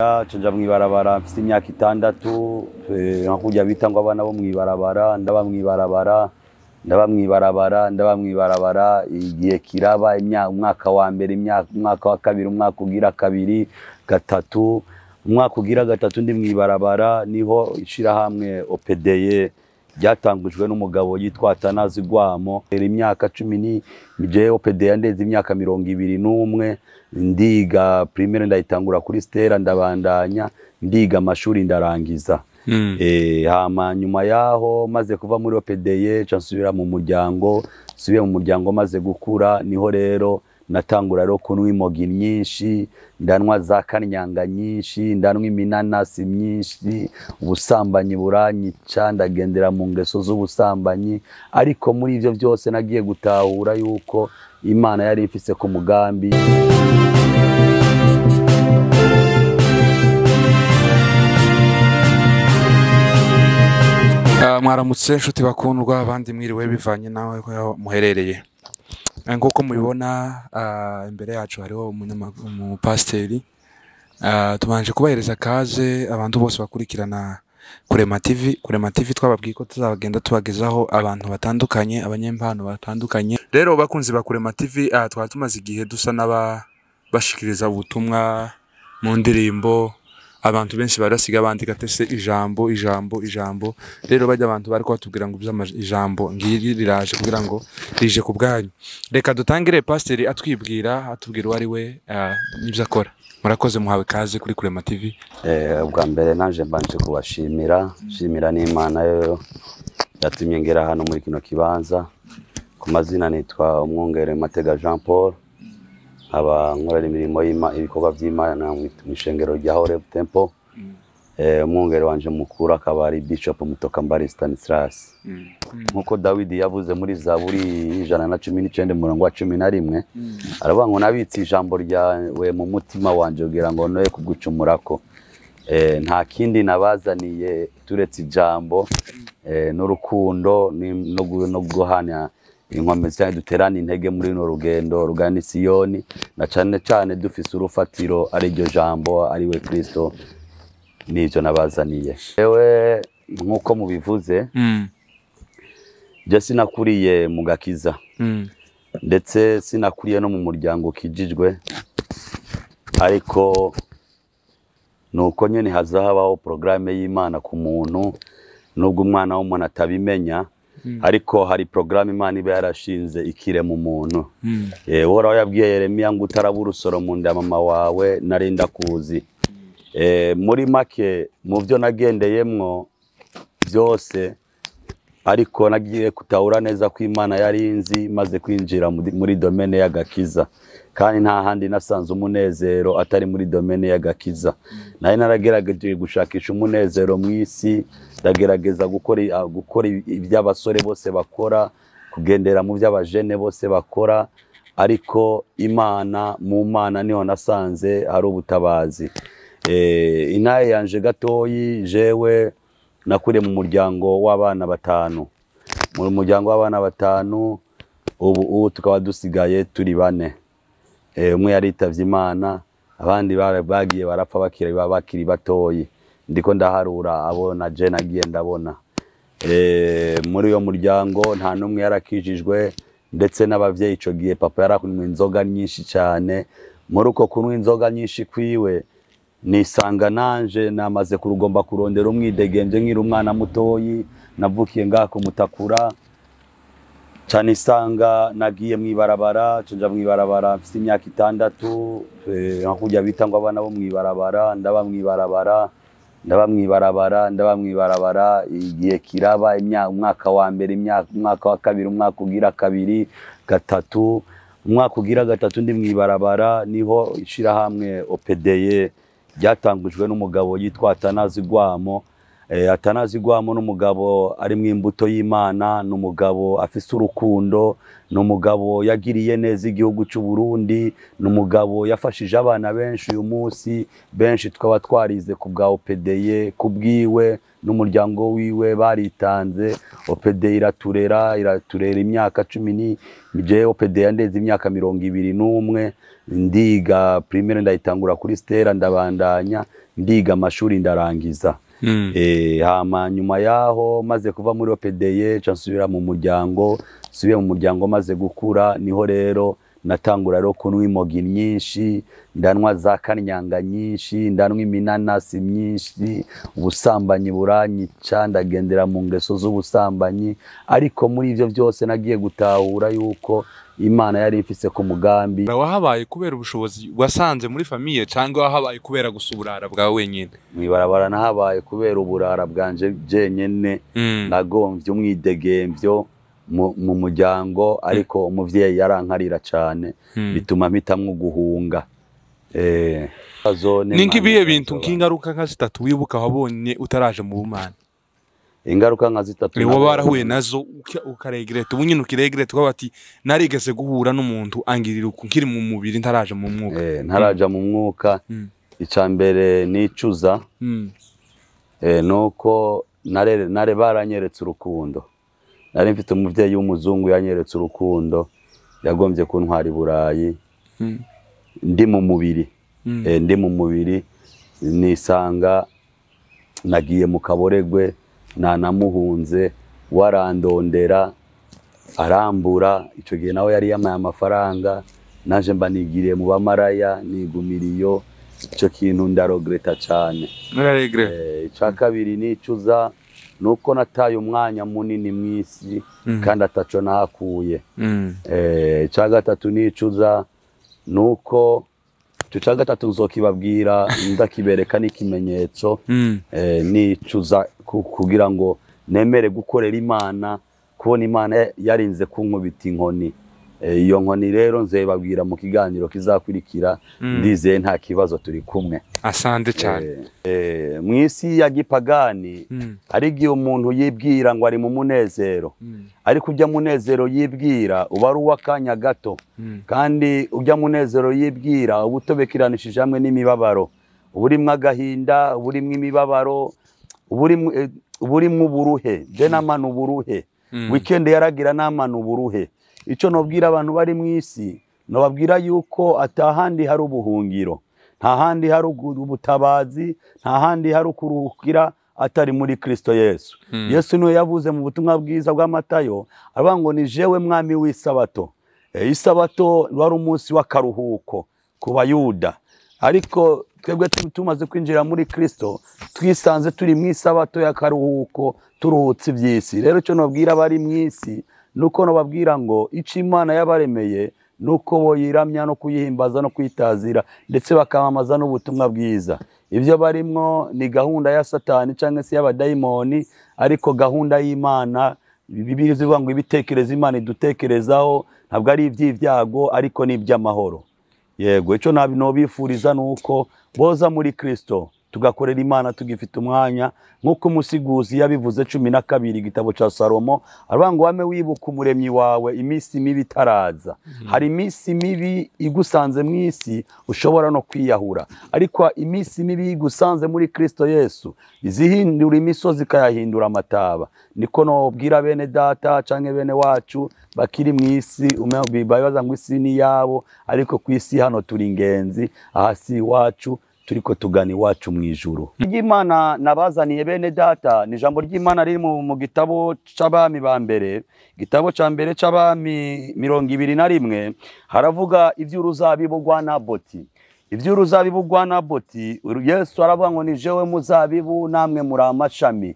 Canja mwibarabara mfite imyaka 6 nkakujya bita ngo abana bo mwibarabara ndaba mwibarabara igihe kiraba umwaka wa mbere umwaka wa kabiri umwaka ugira kabiri gatatu umwaka ugira gatatu ndi mwibarabara niho ishira hamwe OPDE ryatangujwe n'umugabo yitwa Atanazi Gwamo imyaka 10 nije OPDE yandeze imyaka 21 ndiga primaire ndayitangura kuri Stella ndabandanya ndiga amashuri ndarangiza hama nyuma yaho maze kuva muri OPDE cansubira mu muryango maze gukura niho rero natangura rero kunwa imogi nyinshi ndanwa za kanyanga nyinshi ndanwa iminanasi myinshi ubusambanyi buranyica ndagendera mu ngeso z'ubusambanyi ariko muri ivyo byose nagiye gutahura yuko Imana yari ifise ku mugambi. Mwaramutse nshuti bakundwa abandi mwiriwe bivanye nawe muherereye nk'uko mubibona imbere yacu hariho umupasiteri tubanje kubahereza kaze abantu bose bakurikirana Kurema TV twababwiye ko tuzagenda tubagezaho abantu batandukanye abanyempano batandukanye. Rero bakunzi ba Kurema TV twari tumaze igihe dusa n'abashikiriza ubutumwa mu ndirimbo abantu benshi barasiga bandika tese ijambo rero bajya abantu bari kwatubwira ngo ijambo ngiri riraje kugira ngo rije ku bwanyu. Reka dutangire pasiteri atubwira uwari we n'ibyo akora. Murakoze muhawe kaze kuri Kurema TV. Ubwa mbere naje mbanje kubashimira n'Imana yo yatumye ngera hano muri kino kibanza. Ku mazina nitwa Umwungere Matega Jean Paul aba nkorera imirimo ibikorwa by'Imana mu ishengero rya Horeb Temple. Umwungere wanje mukuru akaba ari Bishop Mutokambari Stanislas. Nkuko Dawidi yavuze muri Zaburi 119:11 aravuga ngo nabitse ijambo ryawe mu mutima wanje kugira ngo noye kugucumurako. Nta kindi nabazaniye turetse ijambo n'urukundo no guhana inkomezi cyane duterana intege muri no rugendo rugana Siyoni na cyane dufise urufatiro ari ryo jambo ari we Kristo. Nivyo nabazaniye ewe nkuko mubivuze je sinakuriye mu gakiza ndetse sinakuriye no mu muryango kijijwe ariko nuko nyene hazahabaho programme y'Imana ku muntu nubwo umwana w'umuntu atabimenya ariko hari programme Imana iba yarashinze ikire mu muntu. Uhoraho yabwiye Yeremiya ngo utarabura urusoro mu nda mama wawe narinda kuzi. Muri make mu byo nagendeyemwo byose ariko nagiye kutahura neza ko Imana yari inzi maze kwinjira muri domaine y'agakiza kandi nta handi nasanze umunezero atari muri domaine y'agakiza. Naye naragerageje gushakisha umunezero mu isi ndagerageza gukora iby'abasore bose bakora kugendera mu by'abajene bose bakora ariko mu Mana niho nasanze hari ubutabazi. Inaye yanje gatoyi jewe nakuriye mu muryango w'abana 5 mu muryango w'abana 5 ubu tukaba dusigaye turi 4. Umwe yaritavye Imana abandi bagiye barapfa bakiri batoyi ndiko ndaharura abo na je nagiye ndabona. Muri uyo muryango nta numwe yarakijijwe ndetse n'abavyeyi ico gihe papa yarakunywa inzoga nyinshi cyane. Muri uko kunywa inzoga nyinshi kwiwe nisanga nanje namaze kurugomba kurondera umwidegenje nkiri umwana mutoyi navukiye ngako Mutakura cyane isanga nagiye mwibarabara canja mwibarabara mfite imyaka 6 nkakujya bita ngo abana bo mwibarabara ndaba mwibarabara igihe kiraba umwaka wa mbere umwaka wa kabiri umwaka ugira kabiri gatatu umwaka ugira gatatu ndi mwibarabara niho ishira hamwe OPDE ryatangujwe n'umugabo yitwa Atanazi Gwamo atanazigwamo n'umugabo ari mu imbuto y'Imana, n'umugabo afise urukundo, n'umugabo yagiriye neza igihugu cy'u Burundi, n'umugabo yafashije abana benshi uyu munsi, benshi twaba twarize ku bwa OPDE, kubwiwe n'umuryango wiwe baritanze. OPDE iraturera imyaka 10, je OPDE yandeze imyaka 21, ndiga primaire ndayitangura kuri Stella, ndabandanya ndiga amashuri ndarangiza. Hama nyuma yaho maze kuva muri OPDE nsubira mu muryango, subiye mu muryango maze gukura, niho rero natangura rero kunywa imogi nyinshi, ndanwa za kanyanga nyinshi, ndanwa iminanasi myinshi, ubusambanyi buranyica, ndagendera mu ngeso z'ubusambanyi. Ariko muri ivyo byose nagiye gutahura yuko Imana yari ifise ku mugambi. Wahabaye kubera ubushobozi wasanze muri famiye cyangwa wahabaye kubera gusuburara bwa wenyine? Mwibarabara nahabaye kubera uburara bwanje jenyene, nagomvye umwidegemvyo mu muryango, ariko umuvyeyi yarankarira cyane, bituma mpitamwo guhunga. Ninkibiye bintu nk'ingaruka nka 3 wibuka wabonye utaraje mu bumana? Ingaruka nka 3 niwo barahuye nazo ukaregreta, ubu nyine ukiregreta ko bati narigeze guhura n'umuntu angirira ukiri mu mubiri ntaraje mu mwuka. Ntaraja mu mwuka. Icambere nicuza, nuko nare baranyeretse urukundo. Nari mfite umuvyeyi w'umuzungu yanyeretse urukundo, yagombye kuntwara i Burayi, ndi mu mubiri, nisanga nagiye mu Kaboregwe, nanamuhunze, warandondera arambura. Ico gihe nawe yari yamaye amafaranga, naje mba nigiriye mu bamaraya, nigumiriyo. Ico kintu ndaregreta cyane. Ica kabiri nicuza, nuko nataye umwanya munini mw'isi kandi ataco nakuye. Ica gatatu nicuza, nuko ica gatatu nzokibabwira ndakibereka n'ikimenyetso. Nicuza kugira ngo nemere gukorera Imana, kubona Imana yarinze kunkubita inkoni. Iyo nkoni rero nzebabwira mu kiganiro kizakurikira, ndizeye nta kibazo turi kumwe. Asante cyane. Mw'isi ya gipagani ari gihe umuntu yibwira ngo ari mu munezero, ariko ujya munezero yibwira uba ari uw'akanya gato, kandi ujya munezero yibwira uba utobekiranishije hamwe n'imibabaro, uburimwo agahinda, uburimwo imibabaro, uburimwo uburuhe. Je namana uburuhe, weekend yaragira namana uburuhe. Ico nobwira abantu bari mw'isi, nobabwira yuko atahandi hari ubuhungiro, nta handi hari ubutabazi, nta handi hari ukuruhukira atari muri Kristo Yesu. Yesu niwe yavuze mu butumwa bwiza bwa Matayo, aravuga ngo ni jewe mwami w'isabato. Isabato wari umunsi w'akaruhuko ku Bayuda, ariko twebwe tumaze kwinjira muri Kristo twisanze turi mu isabato y'akaruhuko, turuhutse iby'isi. Rero cyo nobwira bari mw'isi nuko nobabwira ngo ico Imana yabaremeye nuko boyiramya no kuyihimbaza no kwitazira, ndetse bakamamaza n'ubutumwa bwiza. Ivyo barimwo ni gahunda ya Satani cyangwa se y'abadayimoni, ariko gahunda y'Imana, Bibiliya ivuga ngo ibitekerezo Imana idutekerezaho ntabwo ari ivy'ivyago, ariko ni iby'amahoro. Yego, ico nobifuriza nuko boza muri Kristo, tugakorera Imana tugifite umwanya, nkuko umusiguzi yabivuze 12 igitabo ca Salomo, aravuga ngo wame wibuka umuremyi wawe imisi mibi itaraza. Hari imisi mibi igusanze mw'isi ushobora no kwiyahura, ariko imisi mibi igusanze muri Kristo Yesu izihindura imisozi ikayahindura amataba. Niko nobwira bene data canke bene wacu bakiri mw'isi, bibaza ngo isi ni yabo, ariko kw'isi hano turi ingenzi, ahasi iwacu turiko tugana iwacu mw'ijuru. Ry'Imana nabazaniye bene data ni ijambo ry'Imana riri mu gitabo c'Abami ba mbere, igitabo ca mbere c'Abami 21, haravuga ivy'uruzabibu rwa Naboti. Ivy'uruzabibu rwa Naboti, Yesu aravuga ngo ni jewe muzabibu namwe muri amashami.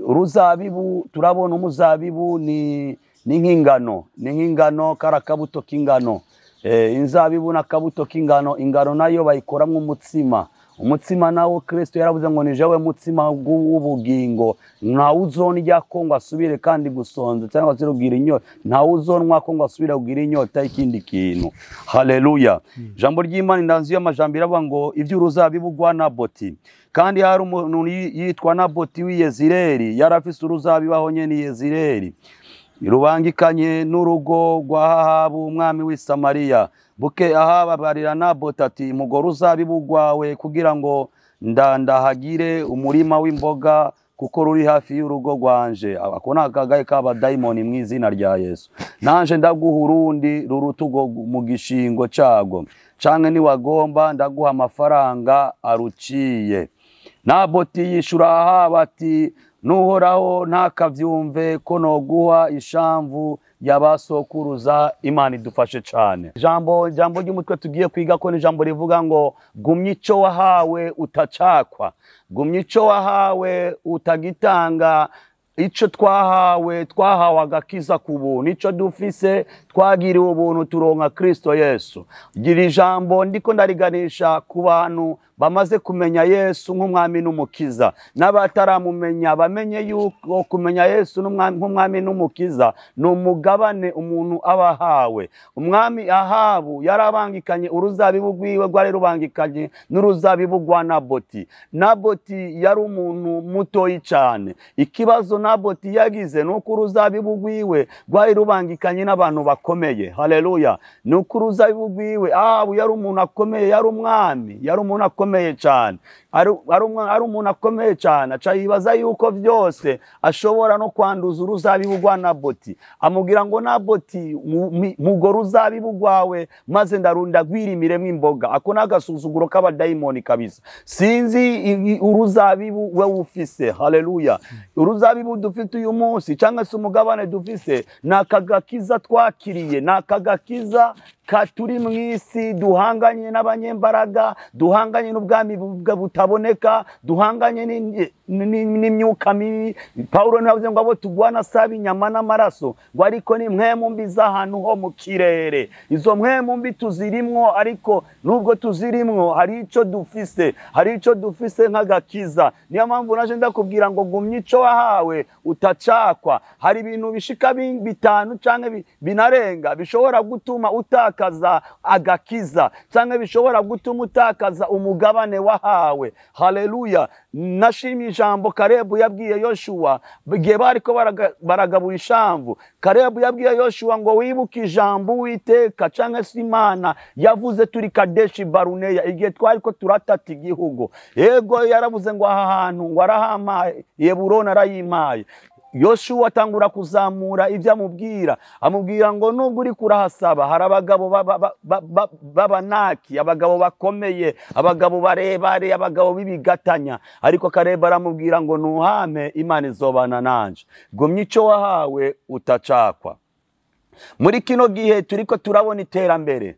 Uruzabibu, turabona umuzabibu ni nk'ingano, karakabuto k'ingano. inzabibu n'akabuto k'ingano, ingano nayo bayikoramwo umutsima. Umutsima nawo Kristo yaravuze ngo ni jewe mutsima w'ubugingo, nta uzonirya ko ngo asubire kandi gusonza cyangwa se rugira inyota, nta uzonwa ko ngo asubire kugira inyota y'ikindi kintu. Haleluya. Jambo ry'Imana ndanzi y'amajambo iravuga ngo ivy'uruzabibu rwa Naboti. Kandi hari umuntu yitwa Naboti w'i Yezireli, yarafise uruzabibu aho nyene i Yezireli, rubangikanye n'urugo rwa Ahabu umwami w'i Samariya. Buke Ahabu abarira Naboti ati, mugore uzabibu rwawe kugira ngo ndahagire umurima w'imboga kuko ruri hafi y'urugo rwanje. Ako nakagaye k'abadayimoni mu izina rya Yesu. Nanje ndaguha urundi rurutugo mu gishingo cago, canke niwagomba ndaguha amafaranga aruciye. Naboti yishura Ahabu ati, nuhoraho ntakavyumve ko noguha ishamvu yabasokuruza. Imana idufashe cyane. Jambo ry'umutwe tugiye kwiga ko ni jambo rivuga ngo gumya ico wahawe utacakwa, gumya ico wahawe utagitanga. Ico twahawe agakiza ku buntu, ico dufise twagiriwe ubuntu turonka Kristo Yesu. Gira ijambo ndiko ndariganisha ku bantu bamaze kumenya Yesu nk'umwami n'umukiza, n'abataramumenya bamenye yuko kumenya Yesu nk'umwami n'umukiza ni umugabane umuntu abahawe. Umwami Ahabu yarabangikanye uruzabibu rwiwe rwari rubangikanye n'uruzabibu rwa Naboti. Naboti yari umuntu mutoyi cyane. Ikibazo Naboti yagize nuko uruzabibu rwiwe rwari rubangikanye n'abantu bakomeye. Haleluya. Nuko uruzabibu rwiwe, Ahabu yari umuntu akomeye, yari umwami, yari umuntu akomeye cyane, ari umuntu akomeye cyane. Aca yibaza yuko byose ashobora no kwanduza uruzabibu rwa Naboti. Amubwira ngo Naboti, mugore uruzabibu rwawe maze ndagwirimiremo imboga. Ako n'agasuzuguro k'abadayimoni kabisa. Sinzi uruzabibu we ufise. Haleluya. Uruzabibu dufite uyu munsi cyangwa se umugabane dufise nakagakiza twakiriye, nakagakiza katuri mu isi, duhanganye n'abanyembaraga, duhanganye n'ubwami butaboneka, duhanganye n'imyuka mibi. Paulo navuze ngo abo tugwana saba inyama n'amaraso, ngo ariko ni mpwemu mbi z'ahantu ho mu kirere. Izo mpwemu mbi tuzirimwo, ariko nubwo tuzirimwo hari ico dufise, hari ico dufise nk'agakiza. Niyo mpamvu naje ndakubwira ngo gumya ico wahawe utacakwa. Hari ibintu bishika bitanu canke binarenga bishobora gutuma utakaza agakiza, canke bishobora gutuma utakaza umugabane wahawe. Haleluya. Nashimye ijambo Kalebu yabwiye Yoshua igihe bariko baragabura ishamvu. Kalebu yabwiye Yoshua ngo wibuke ijambo Uwiteka canke se Imana yavuze turi Kadeshi Baruneya igihe twariko turatata igihugu. Yego yaravuze ngo aha hantu ngo arahampaye, Yeburoni arayimpaye. Yoshua atangura kuzamura ivyo amubwira ngo nubwo uri kurahasaba hari abagabo b'Abanaki, abagabo bakomeye, abagabo barebare, abagabo b'ibigatanya. Ariko Kalebu aramubwira ngo nuhame, Imana izobana nanje. Gumya ico wahawe utacakwa. Muri kino gihe turiko turabona iterambere,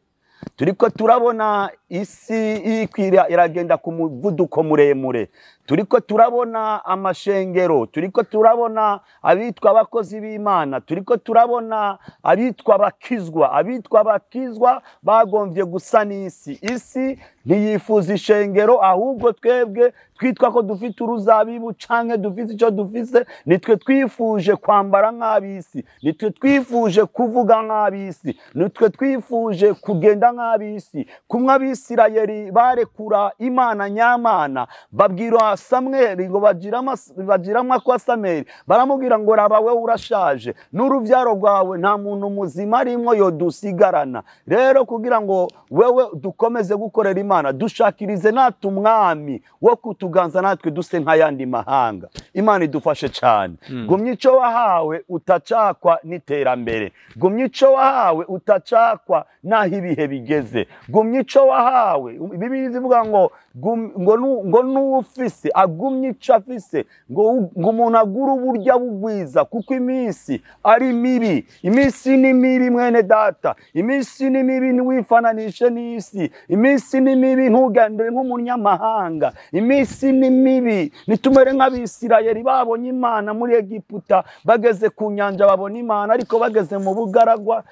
turiko turabona isi iragenda ku muvuduko muremure, turiko turabona amashengero, turiko turabona abitwa abakozi b'Imana, turiko turabona abitwa abakizwa bagomvye gusa n'isi. Isi ntiyifuza ishengero, ahubwo twebwe twitwa ko dufite uruzabibu canke dufite ico dufise, nitwe twifuje kwambara nk'abisi, nitwe twifuje kuvuga nk'abisi, nitwe twifuje kugenda nk'abisi. Kumwe Abisirayeli barekura Imana nyamana, babwira Samweli ngo bagiramwa kwa Samweli, baramubwira ngo raba wewe urashaje, n'uruvyaro rwawe nta muntu muzima arimwo yodusigarana. Rero kugira ngo wewe dukomeze gukorera Imana, dushakirize natwe umwami wo kutuganza natwe duse nk'ayandi mahanga. Imana idufashe cyane. Gumya ico wahawe utacakwa n'iterambere, gumya ico wahawe utacakwa naho ibihe bigeze, gumya ico wahawe. Bibiliya ivuga ngo ngo n'ufise agumye ico afise ngo umuntu agura uburyo bugwiza kuko iminsi ari mibi. Iminsi ni mibi mwene data, iminsi ni mibi, ntiwifananishe n'isi. Iminsi ni mibi, ntugandure nk'umunyamahanga. Iminsi ni mibi, nitumere nk'Abisirayeli babonye Imana muri Egiputa, bageze ku nyanja babona Imana, ariko bageze mu bugaragwa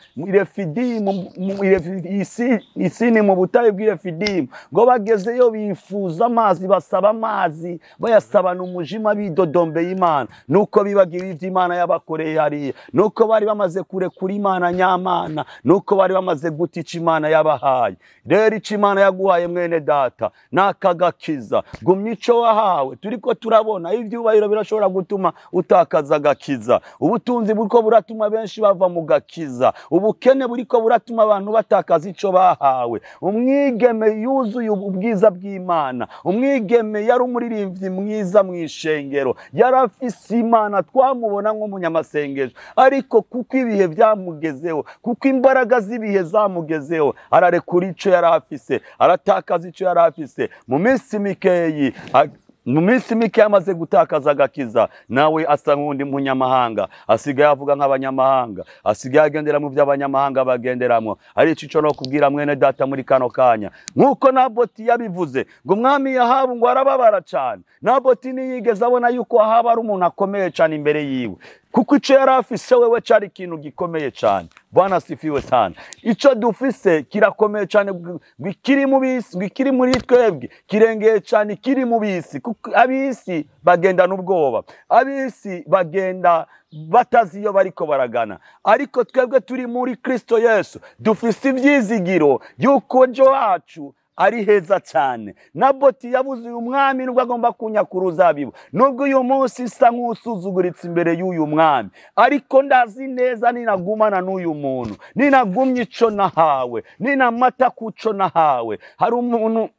Isini mu butayu bw'Irefidimu, ngo bagezeyo bifuza amazi, basaba amazi, bayasabana umujima, bidodombeye Imana. Nuko bibagira ivyo Imana yabakoreye hariya, nuko bari bamaze kurekura Imana nyamana, nuko bari bamaze guta ico Imana yabahaye. Rero ico Imana yaguhaye mwene data nakagakiza, gumya ico wahawe. Turiko turabona ivyubahiro birashobora gutuma utakaza agakiza, ubutunzi buriko buratuma benshi bava mu gakiza, ubukene buriko buratuma abantu batakaza ico bahawe. Umwigeme yuzuye ubwiza bw'Imana, umwigeme yari umuririmbyi mwiza mw'ishengero, yarafise Imana, twamubona nk'umunyamasengesho, ariko kuko ibihe byamugezeho, kuko imbaraga z'ibihe zamugezeho, ararekura ico yarafise, aratakaza ico yarafise. Mu minsi mikeyi amaze gutakaza agakiza, nawe asa nk'undi munyamahanga, asigaye avuga nk'abanyamahanga, asigaye agendera mu by'abanyamahanga bagenderamo. Ari ico no kubwira mwene data muri kano kanya, nk'uko Naboti yabivuze ngo umwami Yahabu ngo arababara cyane. Naboti ntiyigeze abona yuko Ahabu ari umuntu akomeye cyane imbere yiwe, kuko ico yarafise wewe cari ikintu gikomeye cyane. Bwana sifiwe sana. Ico dufise kirakomeye cyane, kiri mu bisi, kiri muri twebwe, kirengeye cyane, kiri mu bisi. Kuko abisi bagenda n'ubwoba, abisi bagenda batazi iyo bariko baragana, ariko twebwe turi muri Kristo Yesu dufise ivyizigiro yuko ejo wacu ari heza cyane. Naboti yabuze uyu mwami nubwo agomba kunyakura uruzabibu, nubwo uyu munsi isa nk'usuzuguritse imbere y'uyu mwami, ariko ndazi neza ninagumana n'uyu muntu, ninagumye ico nahawe, ninamata kuco nahawe. Hari umuntu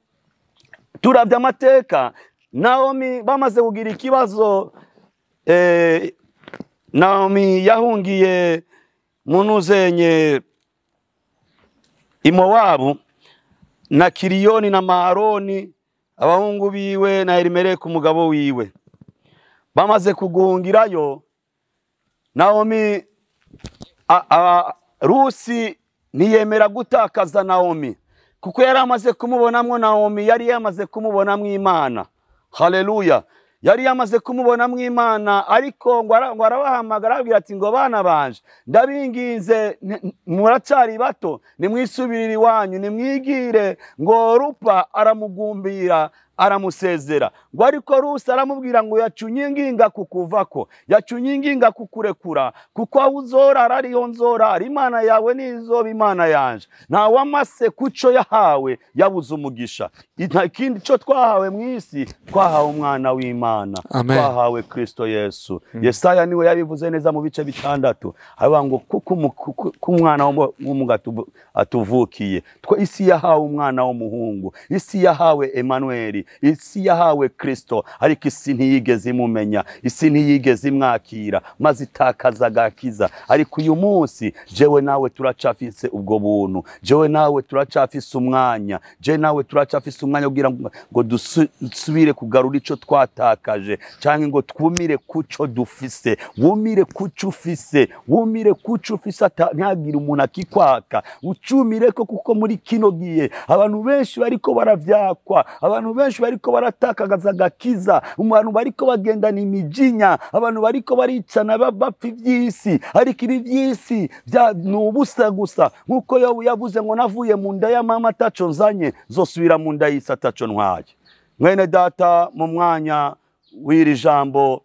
turavye amateka, Naomi bamaze kugira ikibazo, Naomi yahungiye munuzenye Imowabu, na Kiriyoni na Maharoni abahungu biwe na Elimeleki umugabo wiwe. Bamaze kuguhungirayo, Naomi Rusi ntiyemera gutakaza Naomi, kuko yari amaze kumubonamwo Naomi, yari yamaze kumubonamwo Imana. Haleluya. Yari yamaze kumubonamwo Imana, ariko ngo arabahamagara ababwira ati ngo bana banje, ndabinginze muracari bato, nimwisubirire iwanyu, nimwigire. Ngo Rupa aramugumbira, aramusezera. Ngo ariko Rusi aramubwira ngo yacunyinginga kukuvako, yacunyinginga kukurekura, kuko aho uzorara ariho nzorara, Imana yawe nizoba Imana yanje. Nta wamase kuco yahawe yabuze umugisha. Ikindi cyo twahawe mw'isi, twahawe umwana w'Imana, twahawe Kristo Yesu. Yesaya niwe yabivuze neza mu bice 6, avuga ngo kuko umwana w'umugatu atuvukiye. Isi yahawe umwana w'umuhungu, isi yahawe Emmanuel, isi yahawe Kristo, ariko isi ntiyigeze imumenya, isi ntiyigeze imwakira, maze itakaza agakiza. Ariko uyu munsi jewe nawe turacafise ubwo buntu, jewe nawe turacafise umwanya, jewe nawe turacafise umwanya kugira ngo dusubire kugarura ico twatakaje, canke ngo twumire kuco dufise. Wumire kuco ufise, wumire kuco ufise, ntihagire umuntu akikwaka. Ucumireko, kuko muri kino gihe abantu benshi bariko baravyakwa, abantu benshi bariko baratakaza agakiza, abantu bariko bagendana imijinya, abantu bariko baricana bapfa ivy'isi. Ariko ibi vy'isi nubusa gusa, nkuko Yobu yavuze ngo navuye mu nda ya mama ataco nzanye, zosubira mu nda y'isi ataco ntwaye. Mwene data, mu mwanya w'iri jambo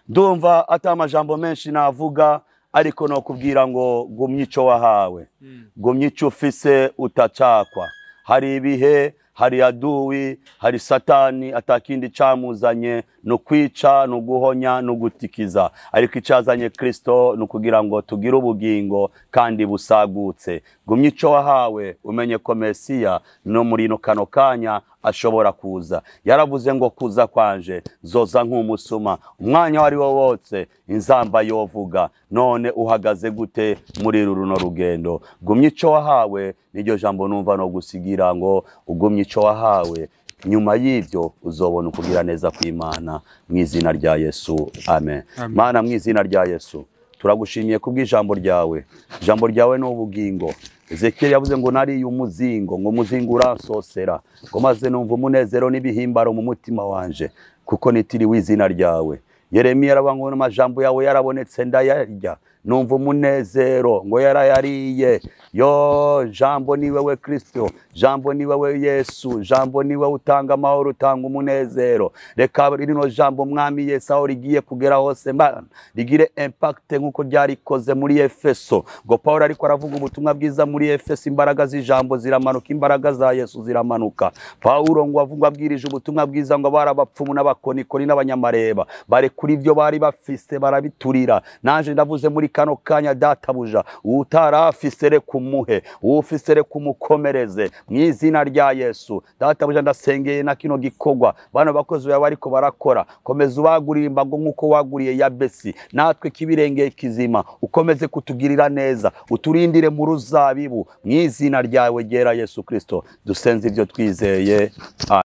ndumva ata amajambo menshi navuga, ariko no kubwira ngo gumya ico wahawe, gumya ico ufise utacakwa. Hari ibihe, hari aduwi, hari satani, atakindi camuzanye no kwica, no guhonya, no gutikiza. Ariko icazanye Kristo no kugira ngo tugire ubugingo kandi busagutse. Gumya ico wahawe, umenye ko Mesiya no muri no kano kanya ashobora kuza. Yaravuze ngo kuza kwanje zoza nk'umusuma, umwanya wari wo wose inzamba yovuga. None uhagaze gute muri runo rugendo? Gumya ico wahawe, niryo jambo numva no gusigira ngo ugumye ico wahawe, nyuma y'ibyo uzobona ukugira neza kw'Imana mu izina rya Yesu amen. Mana mu izina rya Yesu turagushimiye kubw'ijambo ryawe. Ijambo ryawe ni ubugingo. Ezekiel yavuze ngo nariye umuzingo, ngo umuzingo uransosera, ngo maze numva umunezero n'ibihimbaro mu mutima wanje kuko nitiriwe izina ryawe. Yeremiya aravuga ngo amajambo yawe yarabonetse ndayarya, numva umunezero, ngo yarayariye. Yo jambo ni wewe Kristo, jambo ni wewe Yesu, jambo ni wewe utanga amahoro, utanga umunezero. Reka rino jambo mwami Yesu aho rigiye kugera hose Mana rigire impact nkuko ryarikoze muri Efeso. Ngo Paulo ariko aravuga ubutumwa bwiza muri Efeso, imbaraga z'ijambo ziramanuka, imbaraga za Yesu ziramanuka. Paulo ngo avuga abwirije ubutumwa bwiza ngo barabapfumu n'abakonikoni n'abanyamareba bare kuri ibyo bari bafise barabiturira. Nanje ndavuze muri kano kanya databuja, utarafise re kumuhe, ufise re kumukomereze mu izina rya Yesu. Databuja ndasengeye na kino gikorwa bano bakozi bawe bariko barakora, komeza ubagurira imbago nkuko waguriye Yabesi, natwe kibirengeye kizima ukomeze kutugirira neza, uturindire mu ruzabibu mu izina ryawe ryera Yesu Kristo dusenze ibyo twizeye.